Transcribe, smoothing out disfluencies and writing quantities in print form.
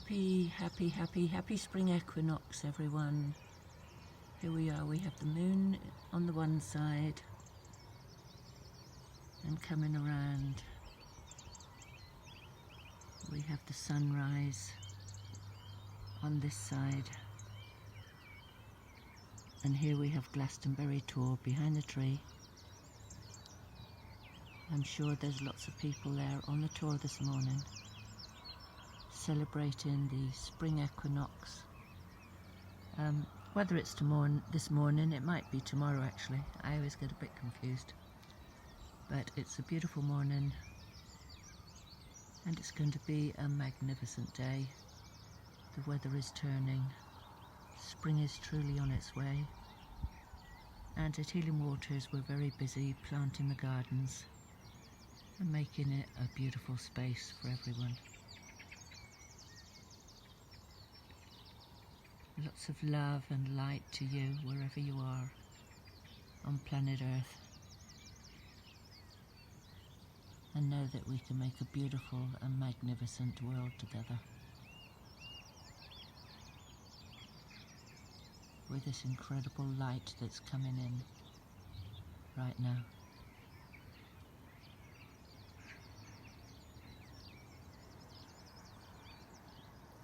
Happy spring equinox, everyone. Here we are, we have the moon on the one side and coming around we have the sunrise on this side, and here we have Glastonbury Tor behind the tree. I'm sure there's lots of people there on the tour this morning celebrating the spring equinox. Whether it's this morning, it might be tomorrow actually. I always get a bit confused. But it's a beautiful morning and it's going to be a magnificent day. The weather is turning. Spring is truly on its way. And at Healing Waters we're very busy planting the gardens and making it a beautiful space for everyone. Lots of love and light to you wherever you are on planet Earth, and know that we can make a beautiful and magnificent world together with this incredible light that's coming in right now.